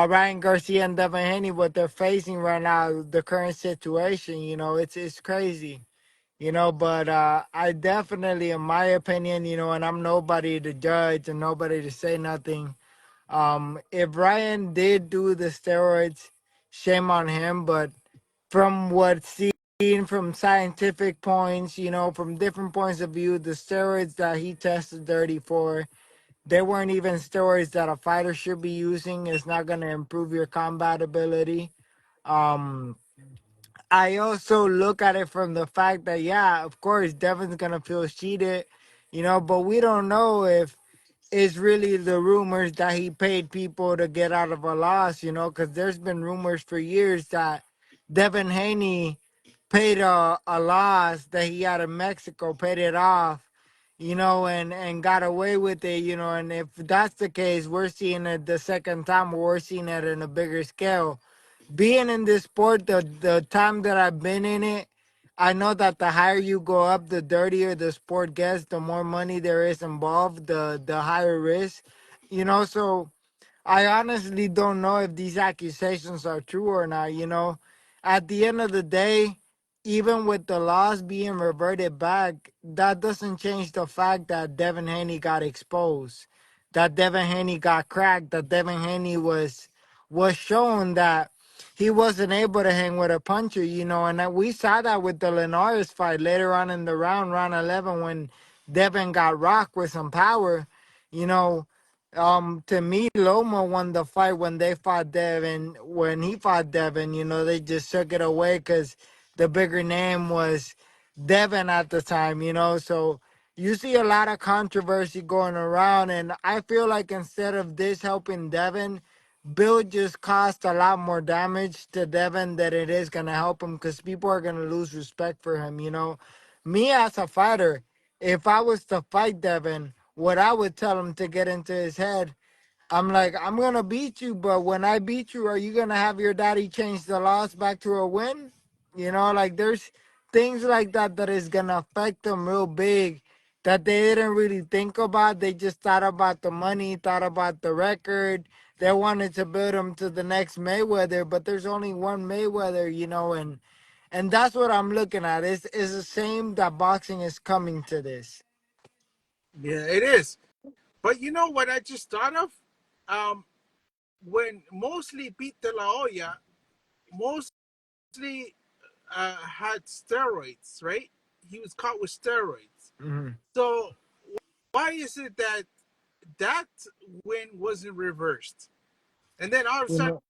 Ryan Garcia and Devin Haney, what they're facing right now, the current situation, it's crazy. But I definitely, in my opinion, and I'm nobody to judge and nobody to say nothing. If Ryan did do the steroids, shame on him. But from what's seen from scientific points, from different points of view, the steroids that he tested dirty for, they weren't even steroids that a fighter should be using. It's not going to improve your combat ability. Um, I also look at it from the fact that, yeah, of course, Devin's going to feel cheated, but we don't know if it's really the rumors that he paid people to get out of a loss, because there's been rumors for years that Devin Haney paid a loss that he had in Mexico, paid it off, and got away with it, and if that's the case, we're seeing it the second time, we're seeing it in a bigger scale. Being in this sport, the time that I've been in it, I know that the higher you go up, the dirtier the sport gets, the more money there is involved, the higher risk, so I honestly don't know if these accusations are true or not. At the end of the day, even with the laws being reverted back, that doesn't change the fact that Devin Haney got exposed, that Devin Haney got cracked, that Devin Haney was shown that he wasn't able to hang with a puncher, and that we saw that with the Linares fight later on in the round 11, when Devin got rocked with some power, you know. To me, Loma won the fight when they fought Devin. When he fought Devin, they just took it away because the bigger name was Devin at the time, So you see a lot of controversy going around, and I feel like instead of this helping Devin, Bill just caused a lot more damage to Devin than it is going to help him, because people are going to lose respect for him, Me as a fighter, if I was to fight Devin, what I would tell him to get into his head, I'm like, I'm gonna beat you, but when I beat you, are you gonna have your daddy change the loss back to a win? Like there's things like that is gonna affect them real big that they didn't really think about. They just thought about the money, thought about the record. They wanted to build him to the next Mayweather, but there's only one Mayweather, and that's what I'm looking at. It's a shame that boxing is coming to this. Yeah, it is. But you know what I just thought of? Um, when mostly Pete De La Hoya mostly had steroids, right? He was caught with steroids. Mhm. So why is it that that win wasn't reversed, and then all of a You sudden know,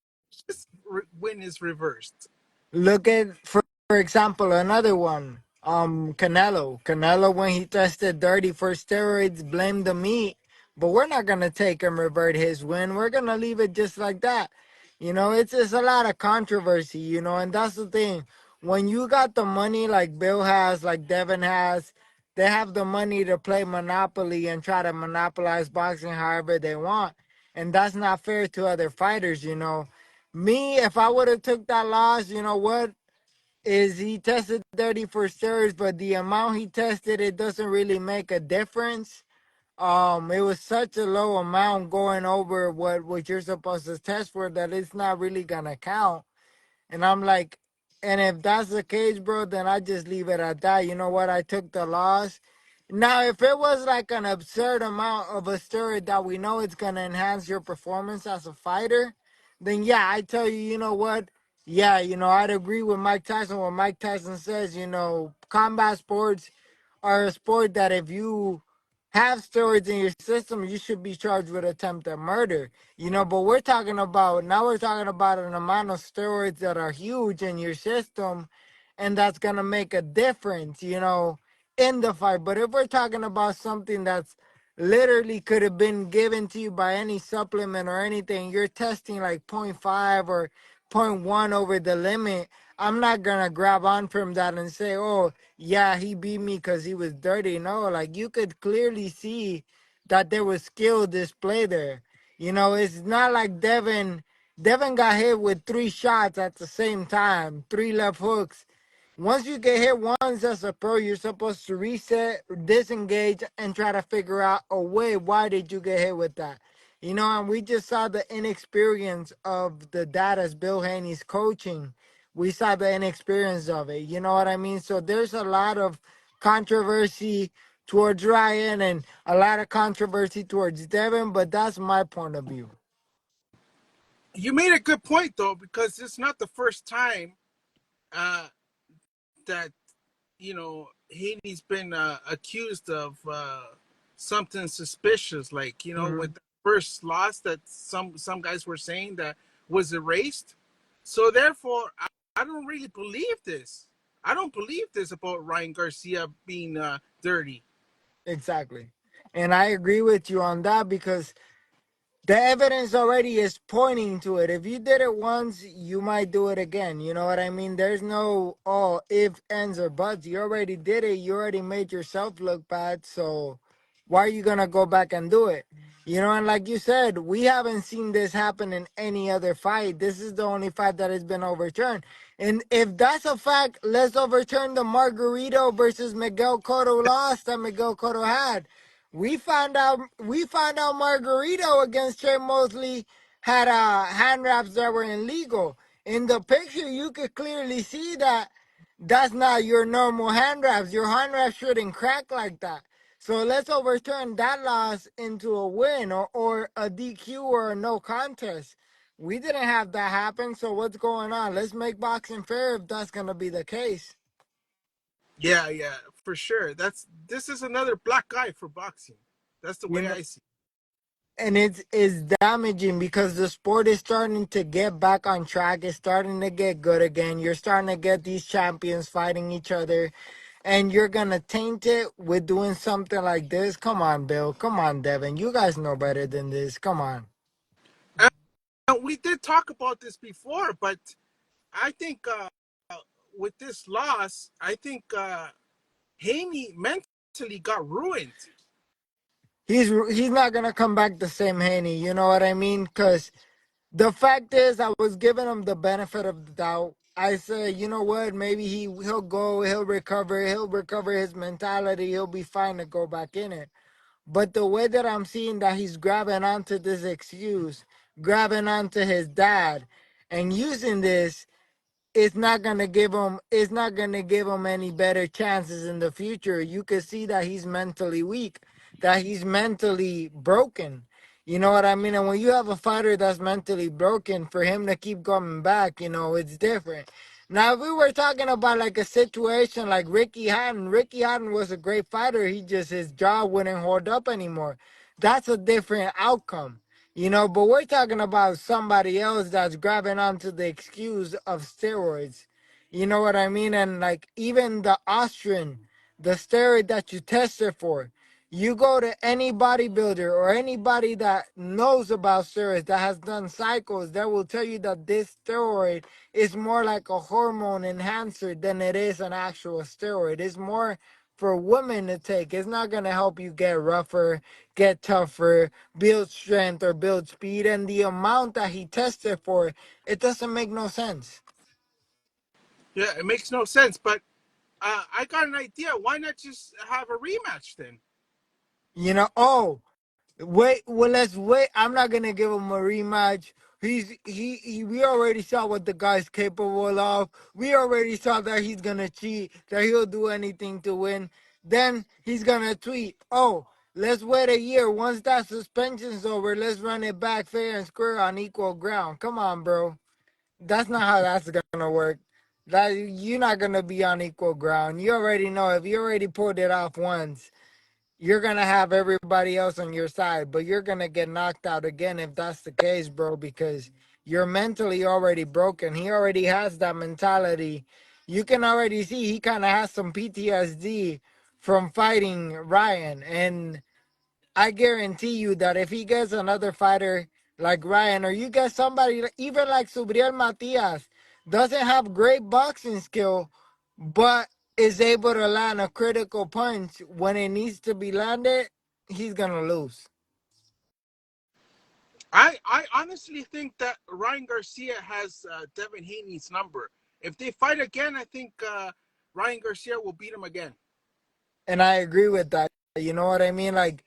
this win is reversed? Look at, for example, another one. Canelo. Canelo, when he tested dirty for steroids, blamed the meat. But we're not gonna take and revert his win. We're gonna leave it just like that. It's just a lot of controversy. And that's the thing. When you got the money like Bill has, like Devin has, they have the money to play Monopoly and try to monopolize boxing however they want. And that's not fair to other fighters. Me, if I would have took that loss, you know what? Is he tested dirty for steroids, but the amount he tested, it doesn't really make a difference. It was such a low amount going over what you're supposed to test for that it's not really gonna count. And I'm like, and if that's the case, bro, then I just leave it at that. You know what? I took the loss. Now, if it was like an absurd amount of a steroid that we know it's gonna enhance your performance as a fighter, then yeah, I tell you, you know what? Yeah, I'd agree with Mike Tyson when Mike Tyson says, combat sports are a sport that if you have steroids in your system, you should be charged with attempted murder. But we're talking about an amount of steroids that are huge in your system, and that's gonna make a difference, in the fight. But if we're talking about something that's literally could have been given to you by any supplement or anything, you're testing like point 0.5 or point 0.1 over the limit. I'm not gonna grab on from that and say, oh, yeah, he beat me because he was dirty. No, like you could clearly see that there was skill display there. It's not like Devin. Devin got hit with 3 shots at the same time, 3 left hooks. Once you get hit once as a pro, you're supposed to reset, disengage, and try to figure out a way. Why did you get hit with that? You know, and we just saw the inexperience of the dad as Bill Haney's coaching. We saw the inexperience of it. You know what I mean? So there's a lot of controversy towards Ryan and a lot of controversy towards Devin, but that's my point of view. You made a good point though, because it's not the first time uh, that Haney's been accused of something suspicious, like Hmm. with the first loss that some guys were saying that was erased. So therefore, I don't really believe this. I don't believe this about Ryan Garcia being dirty. Exactly. And I agree with you on that because the evidence already is pointing to it. If you did it once, you might do it again. You know what I mean? There's no if, ends, or buts. You already did it. You already made yourself look bad. So why are you gonna go back and do it? You know, and like you said, we haven't seen this happen in any other fight. This is the only fight that has been overturned. And if that's a fact, let's overturn the Margarito versus Miguel Cotto loss that Miguel Cotto had. We found out Margarito against Trey Mosley had hand wraps that were illegal. In the picture, you could clearly see that that's not your normal hand wraps. Your hand wraps shouldn't crack like that. So let's overturn that loss into a win or a DQ or a no contest. We didn't have that happen, so what's going on? Let's make boxing fair if that's gonna be the case. Yeah, yeah, for sure. This is another black guy for boxing. That's the You way know, I see and it's damaging because the sport is starting to get back on track. It's starting to get good again. You're starting to get these champions fighting each other, and you're gonna taint it with doing something like this. Come on, Bill. Come on, Devin. You guys know better than this. Come on. it. We did talk about this before, but I think with this loss, I think Haney mentally got ruined. He's not gonna come back the same Haney. You know what I mean? Because the fact is, I was giving him the benefit of the doubt. I said, you know what? Maybe he'll go, he'll recover his mentality, he'll be fine to go back in it. But the way that I'm seeing that he's grabbing onto this excuse, grabbing onto his dad, and using this, it's not gonna give him any better chances in the future. You could see that he's mentally weak, that he's mentally broken. You know what I mean? And when you have a fighter that's mentally broken, for him to keep coming back, it's different. Now, if we were talking about like a situation like Ricky Hatton was a great fighter. He just his jaw wouldn't hold up anymore. That's a different outcome. But we're talking about somebody else that's grabbing onto the excuse of steroids. You know what I mean? And like even the Austrian, the steroid that you tested for, you go to any bodybuilder or anybody that knows about steroids that has done cycles, that will tell you that this steroid is more like a hormone enhancer than it is an actual steroid. It's more for women to take. It's not gonna help you get rougher, get tougher, build strength or build speed, and the amount that he tested for, it doesn't make no sense. Yeah, it makes no sense. But I got an idea. Why not just have a rematch then? Oh, wait, well, let's wait. I'm not gonna give him a rematch. We already saw what the guy's capable of. We already saw that he's gonna cheat, that he'll do anything to win. Then he's gonna tweet, oh, let's wait a year. Once that suspension's over, let's run it back fair and square on equal ground. Come on, bro. That's not how that's gonna work. That you're not gonna be on equal ground. You already know if you already pulled it off once, you're gonna have everybody else on your side, but you're gonna get knocked out again if that's the case, bro, because you're mentally already broken. He already has that mentality. You can already see he kind of has some PTSD from fighting Ryan, and I guarantee you that if he gets another fighter like Ryan, or you get somebody even like Subriel Matias, doesn't have great boxing skill, but is able to land a critical punch when it needs to be landed, he's gonna lose. I honestly think that Ryan Garcia has Devin Haney's number. If they fight again, I think Ryan Garcia will beat him again. And I agree with that. You know what I mean? Like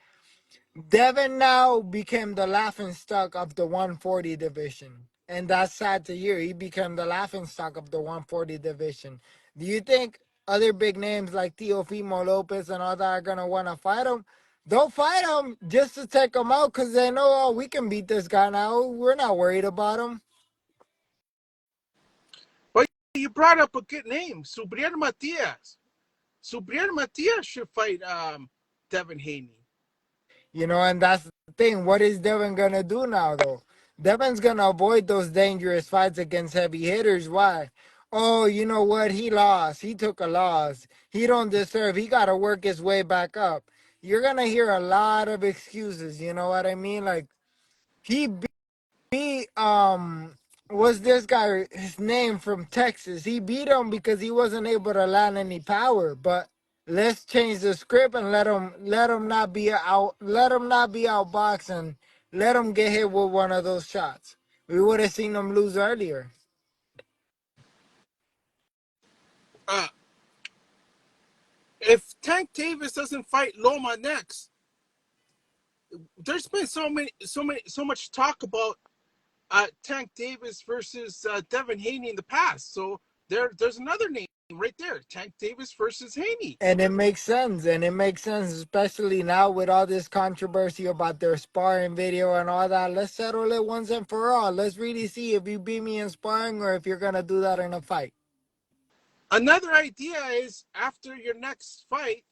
Devin now became the laughing stock of the 140 division. And that's sad to hear. He became the laughing stock of the 140 division. Do you think other big names like Teofimo Lopez and all that are going to want to fight him? They'll fight him just to take him out because they know, oh, we can beat this guy now. We're not worried about him. But you brought up a good name, Subriel Matias. Subriel Matias should fight Devin Haney. And that's the thing. What is Devin gonna do now, though? Devin's gonna avoid those dangerous fights against heavy hitters. Why? Oh, you know what? He lost. He took a loss. He don't deserve. He gotta work his way back up. You're gonna hear a lot of excuses. You know what I mean? Like he beat was this guy his name from Texas. He beat him because he wasn't able to land any power. But let's change the script and let him not be outboxing. Let him get hit with one of those shots. We would have seen him lose earlier. Uh, if Tank Davis doesn't fight Loma next, there's been so much talk about Tank Davis versus Devin Haney in the past. So there's another name right there: Tank Davis versus Haney. And it makes sense. And it makes sense, especially now with all this controversy about their sparring video and all that. Let's settle it once and for all. Let's really see if you beat me in sparring or if you're going to do that in a fight. Another idea is after your next fight,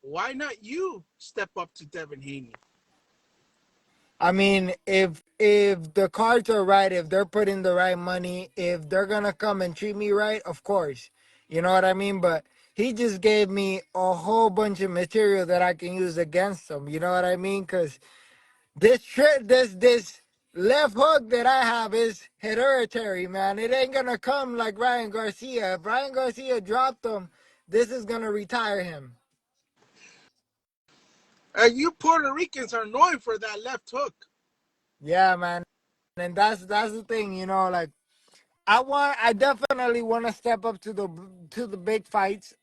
why not you step up to Devin Haney? I mean, if the cards are right, if they're putting the right money, if they're gonna come and treat me right, of course. You know what I mean? But he just gave me a whole bunch of material that I can use against him. You know what I mean? Because this left hook that I have is hereditary, man. It ain't gonna come like Ryan Garcia. If Ryan Garcia dropped him, this is gonna retire him. You Puerto Ricans are known for that left hook. Yeah, man. And that's the thing, like I definitely want to step up to the big fights.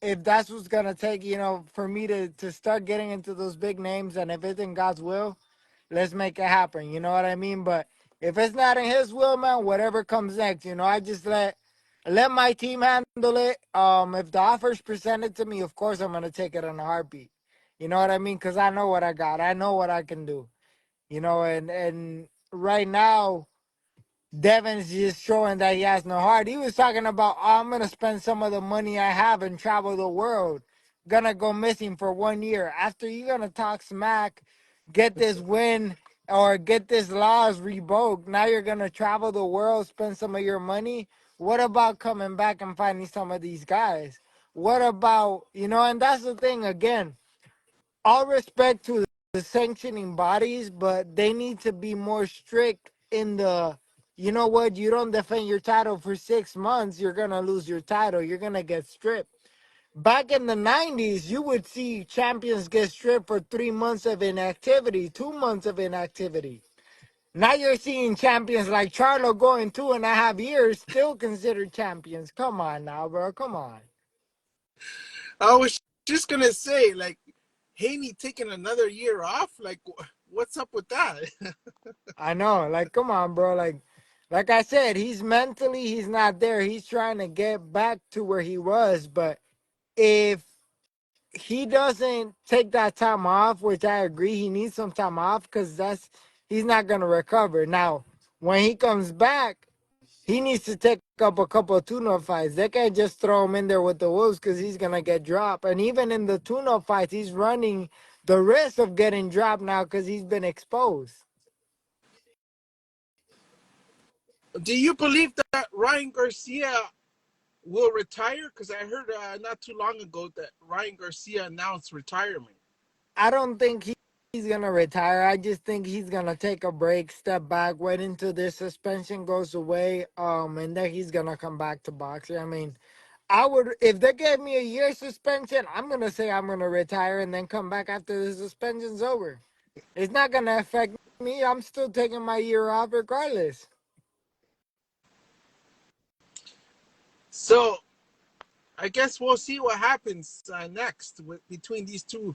If that's what's gonna take, for me to start getting into those big names, and if it's in God's will, let's make it happen. You know what I mean? But if it's not in His will, man, whatever comes next, I just let my team handle it. If the offer's presented to me, of course I'm gonna take it in a heartbeat. You know what I mean? Because I know what I got. I know what I can do. And right now Devin's just showing that he has no heart. He was talking about, oh, I'm gonna spend some of the money I have and travel the world. Gonna go missing for 1 year. After you're gonna talk smack, get this win or get this laws revoked. Now you're gonna travel the world, spend some of your money. What about coming back and finding some of these guys? What about and that's the thing again, all respect to the sanctioning bodies, but they need to be more strict in the, you know what, you don't defend your title for 6 months, you're going to lose your title. You're going to get stripped. Back in the 90s, you would see champions get stripped for 3 months of inactivity, 2 months of inactivity. Now you're seeing champions like Charlo going 2.5 years, still considered champions. Come on now, bro. Come on. I was just gonna say, like, Haney taking another year off. Like, what's up with that? I know, like, come on, bro. Like I said, he's not there. He's trying to get back to where he was, but if he doesn't take that time off, which I agree, he needs some time off because he's not gonna recover. Now, when he comes back, he needs to take up a couple of tune-up fights. They can't just throw him in there with the wolves because he's gonna get dropped. And even in the tune-up fights, he's running the risk of getting dropped now because he's been exposed. Do you believe that Ryan Garcia will retire? Because I heard not too long ago that Ryan Garcia announced retirement. I don't think he's gonna retire. I just think he's gonna take a break, step back, wait until this suspension goes away, and then he's gonna come back to boxing. I mean, I would if they gave me a year suspension, I'm gonna say I'm gonna retire and then come back after the suspension's over. It's not gonna affect me. I'm still taking my year off regardless. So I guess we'll see what happens next between these two.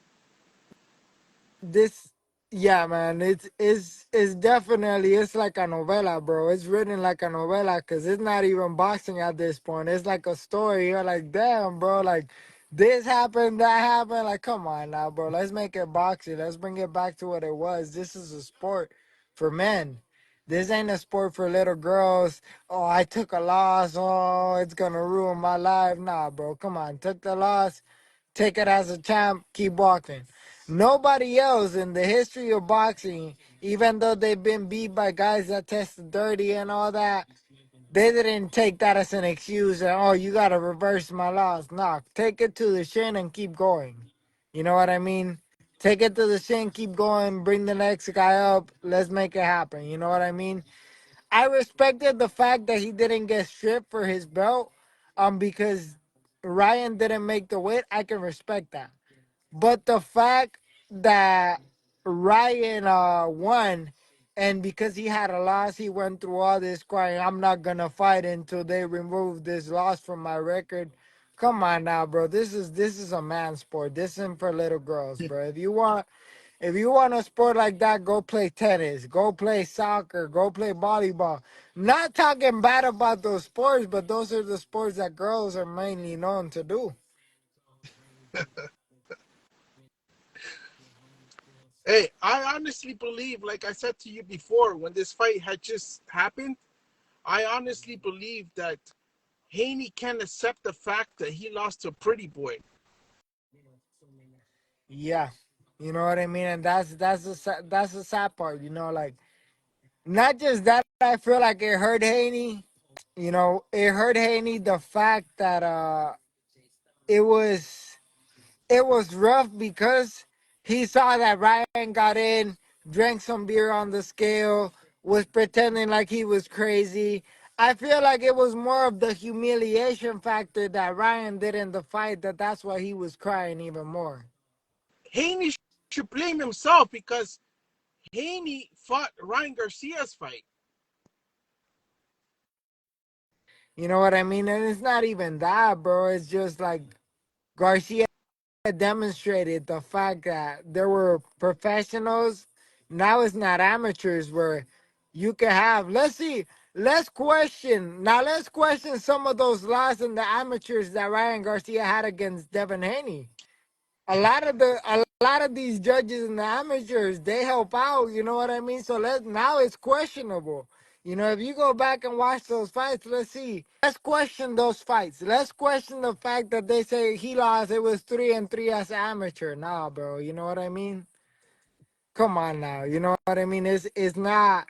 this yeah, man, it's definitely, it's like a novela, bro. It's written like a novela because it's not even boxing at this point. It's like a story. You're like, damn, bro, like this happened, that happened. Like, come on now, bro, let's make it boxing. Let's bring it back to what it was. This is a sport for men. This ain't a sport for little girls. Oh, I took a loss. Oh, it's gonna ruin my life. Nah, bro, come on, took the loss, take it as a champ, keep walking. Nobody else in the history of boxing, even though they've been beat by guys that tested dirty and all that, they didn't take that as an excuse and, oh, you got to reverse my loss. Nah, take it to the shin and keep going. You know what I mean? Take it to the shin, keep going, bring the next guy up. Let's make it happen. You know what I mean? I respected the fact that he didn't get stripped for his belt, because Ryan didn't make the weight. I can respect that. But the fact that Ryan won, and because he had a loss, he went through all this crying. I'm not gonna fight until they remove this loss from my record. Come on now, bro. This is a man sport. This isn't for little girls, bro. If you want a sport like that, go play tennis, go play soccer, go play volleyball. Not talking bad about those sports, but those are the sports that girls are mainly known to do. Hey, I honestly believe, like I said to you before, when this fight had just happened, I honestly believe that Haney can't accept the fact that he lost to Pretty Boy. Yeah, you know what I mean, and that's the sad part. Like not just that. I feel like it hurt Haney. It hurt Haney the fact that it was it was rough because he saw that Ryan got in, drank some beer on the scale, was pretending like he was crazy. I feel like it was more of the humiliation factor that Ryan did in the fight, that's why he was crying even more. Haney should blame himself because Haney fought Ryan Garcia's fight. You know what I mean? And it's not even that, bro. It's just like Garcia demonstrated the fact that there were professionals. Now it's not amateurs where you can have, let's see, let's question some of those laws in the amateurs that Ryan Garcia had against Devin Haney. A lot of these judges and the amateurs, they help out, you know what I mean? So now it's questionable. If you go back and watch those fights, let's see. Let's question those fights. Let's question the fact that they say he lost, it was 3-3 as amateur. Nah, bro, you know what I mean? Come on now. You know what I mean? It's not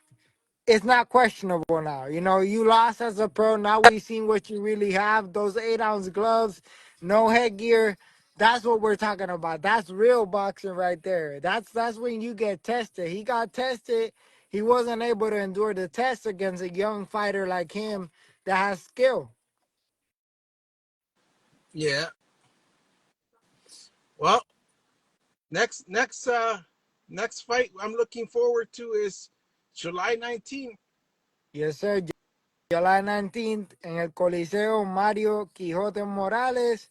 questionable now. You lost as a pro. Now we seen what you really have. Those 8-ounce gloves, no headgear. That's what we're talking about. That's real boxing right there. That's when you get tested. He got tested. He wasn't able to endure the test against a young fighter like him that has skill. Yeah. Well, next fight I'm looking forward to is July 19th. Yes, sir. July 19th en el Coliseo Mario Quijote Morales.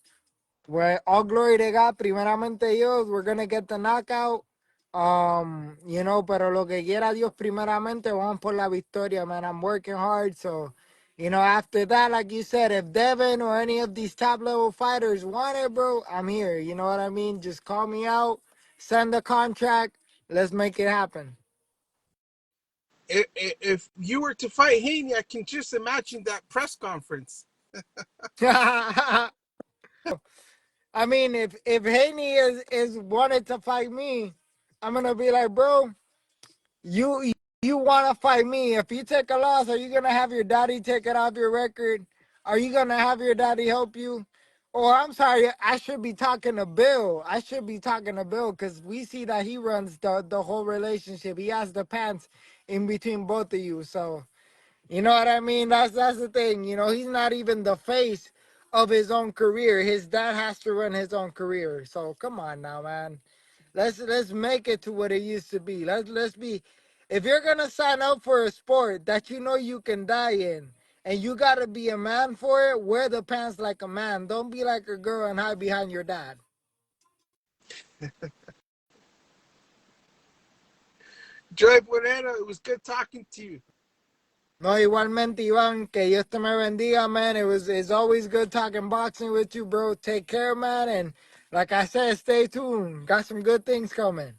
Well, all glory to God. Primeramente Dios, we're gonna get the knockout. Pero lo que quiera Dios, primeramente, vamos por la victoria, man. I'm working hard, so after that, like you said, if Devin or any of these top level fighters want it, bro, I'm here. You know what I mean? Just call me out, send the contract, let's make it happen. If you were to fight Haney, I can just imagine that press conference. I mean, if Haney is wanted to fight me, I'm gonna be like, bro, you you want to fight me? If you take a loss, are you gonna have your daddy take it off your record? Are you gonna have your daddy help you? Or I'm sorry, I should be talking to Bill. I should be talking to Bill because we see that he runs the whole relationship. He has the pants in between both of you. So you know what I mean? That's the thing. He's not even the face of his own career. His dad has to run his own career. So come on now, man. Let's make it to what it used to be. Let's be. If you're gonna sign up for a sport that you know you can die in, and you gotta be a man for it, wear the pants like a man. Don't be like a girl and hide behind your dad. Joy Borrero, it was good talking to you. No, igualmente, Iván, que Dios te me bendiga, man. It's always good talking boxing with you, bro. Take care, man. And like I said, stay tuned. Got some good things coming.